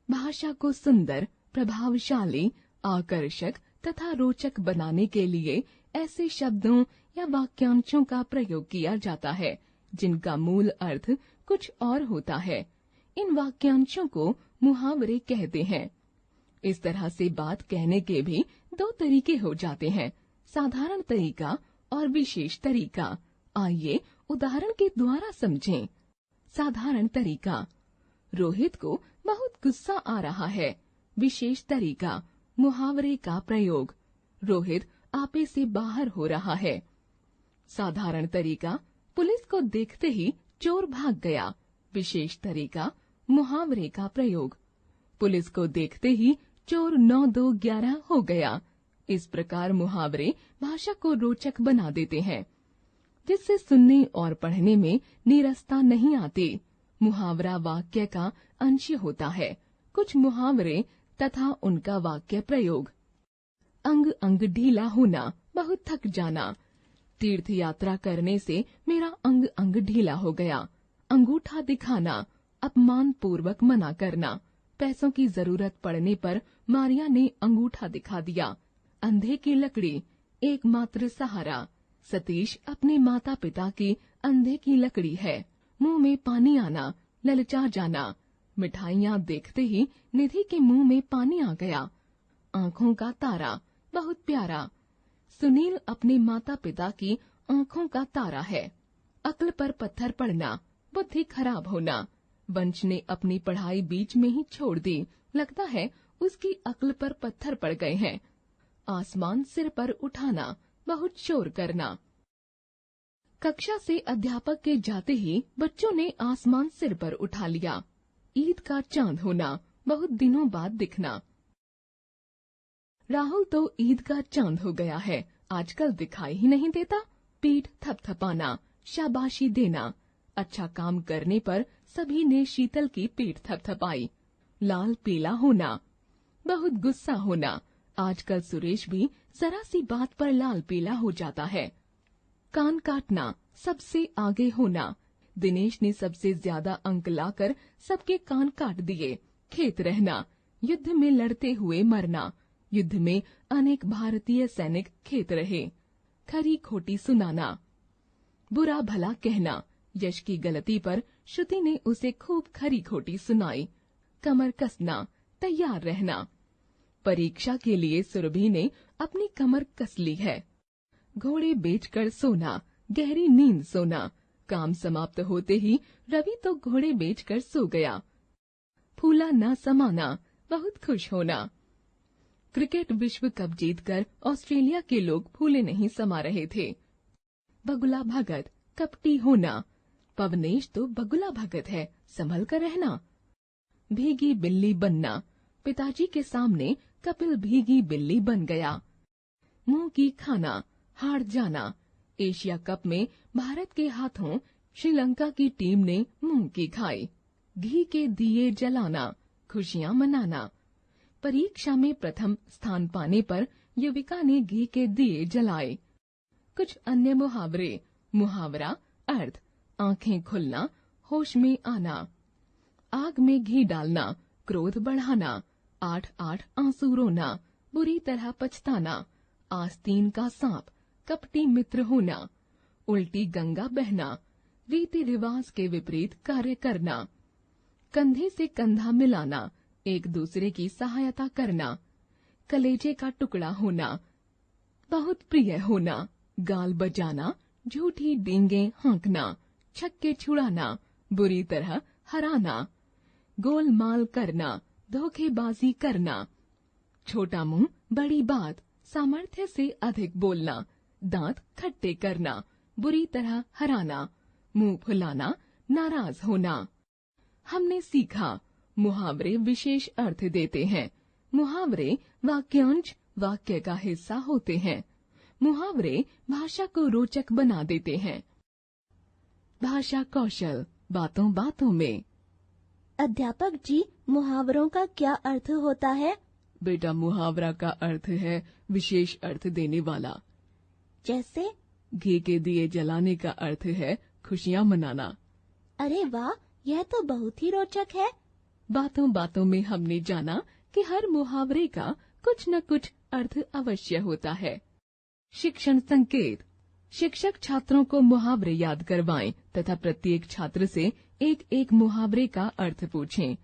भाषा को सुंदर, प्रभावशाली, आकर्षक तथा रोचक बनाने के लिए ऐसे शब्दों या वाक्यांशों का प्रयोग किया जाता है जिनका मूल अर्थ कुछ और होता है। इन वाक्यांशों को मुहावरे कहते हैं। इस तरह से बात कहने के भी दो तरीके हो जाते हैं, साधारण तरीका और विशेष तरीका। आइए उदाहरण के द्वारा समझें। साधारण तरीका, रोहित को बहुत गुस्सा आ रहा है। विशेष तरीका, मुहावरे का प्रयोग, रोहित आपे से बाहर हो रहा है। साधारण तरीका, पुलिस को देखते ही चोर भाग गया। विशेष तरीका, मुहावरे का प्रयोग, पुलिस को देखते ही चोर 9-2-11 हो गया। इस प्रकार मुहावरे भाषा को रोचक बना देते हैं, जिससे सुनने और पढ़ने में नीरसता नहीं आती। मुहावरा वाक्य का अंश होता है। कुछ मुहावरे तथा उनका वाक्य प्रयोग। अंग अंग ढीला होना, बहुत थक जाना। तीर्थ यात्रा करने से मेरा अंग अंग ढीला हो गया। अंगूठा दिखाना, अपमान पूर्वक मना करना। पैसों की जरूरत पड़ने पर मारिया ने अंगूठा दिखा दिया। अंधे की लकड़ी, एकमात्र सहारा। सतीश अपने माता पिता की अंधे की लकड़ी है। मुंह में पानी आना, ललचा जाना। मिठाइयाँ देखते ही निधि के मुंह में पानी आ गया। आँखों का तारा, बहुत प्यारा। सुनील अपने माता पिता की आँखों का तारा है। अक्ल पर पत्थर पड़ना, बुद्धि खराब होना। वंश ने अपनी पढ़ाई बीच में ही छोड़ दी, लगता है उसकी अक्ल पर पत्थर पड़ गए हैं। आसमान सिर पर उठाना, बहुत शोर करना। कक्षा से अध्यापक के जाते ही बच्चों ने आसमान सिर पर उठा लिया। ईद का चांद होना, बहुत दिनों बाद दिखना। राहुल तो ईद का चांद हो गया है, आजकल दिखाई ही नहीं देता। पीठ थपथपाना, शाबाशी देना। अच्छा काम करने पर सभी ने शीतल की पीठ थपथपाई। लाल पीला होना, बहुत गुस्सा होना। आजकल सुरेश भी जरा सी बात पर लाल पीला हो जाता है। कान काटना, सबसे आगे होना। दिनेश ने सबसे ज्यादा अंक लाकर सबके कान काट दिए। खेत रहना, युद्ध में लड़ते हुए मरना। युद्ध में अनेक भारतीय सैनिक खेत रहे। खरी खोटी सुनाना, बुरा भला कहना। यश की गलती पर श्रुति ने उसे खूब खरी खोटी सुनाई। कमर कसना, तैयार रहना। परीक्षा के लिए सुरभि ने अपनी कमर कस ली है। घोड़े बेचकर सोना, गहरी नींद सोना। काम समाप्त होते ही रवि तो घोड़े बेचकर सो गया। फूला न समाना, बहुत खुश होना। क्रिकेट विश्व कप जीतकर ऑस्ट्रेलिया के लोग फूले नहीं समा रहे थे। बगुला भगत, कपटी होना। पवनेश तो बगुला भगत है, संभल कर रहना। भीगी बिल्ली बनना, पिताजी के सामने कपिल भीगी बिल्ली बन गया। मुंह की खाना, हार जाना। एशिया कप में भारत के हाथों श्रीलंका की टीम ने मुंह की खाई। घी के दिए जलाना, खुशियां मनाना। परीक्षा में प्रथम स्थान पाने पर युविका ने घी के दिए जलाए। कुछ अन्य मुहावरे। मुहावरा अर्थ, आंखें खुलना, होश में आना। आग में घी डालना, क्रोध बढ़ाना। 8-8 आंसू रोना, बुरी तरह पछताना। आस्तीन का सांप, कपटी मित्र होना। उल्टी गंगा बहना, रीति रिवाज के विपरीत कार्य करना। कंधे से कंधा मिलाना, एक दूसरे की सहायता करना। कलेजे का टुकड़ा होना, बहुत प्रिय होना। गाल बजाना, झूठी डींगे हाँकना। छक्के छुड़ाना, बुरी तरह हराना। गोलमाल करना, धोखेबाजी करना। छोटा मुंह बड़ी बात, सामर्थ्य से अधिक बोलना। दांत खट्टे करना, बुरी तरह हराना। मुंह फुलाना, नाराज होना। हमने सीखा, मुहावरे विशेष अर्थ देते हैं। मुहावरे वाक्यांश वाक्य का हिस्सा होते हैं। मुहावरे भाषा को रोचक बना देते हैं। भाषा कौशल, बातों बातों में। अध्यापक जी, मुहावरों का क्या अर्थ होता है? बेटा, मुहावरा का अर्थ है विशेष अर्थ देने वाला। जैसे? घी के दिए जलाने का अर्थ है खुशियां मनाना। अरे वाह, यह तो बहुत ही रोचक है। बातों बातों में हमने जाना कि हर मुहावरे का कुछ न कुछ अर्थ अवश्य होता है। शिक्षण संकेत। शिक्षक छात्रों को मुहावरे याद करवाएं तथा प्रत्येक छात्र से एक एक मुहावरे का अर्थ पूछें।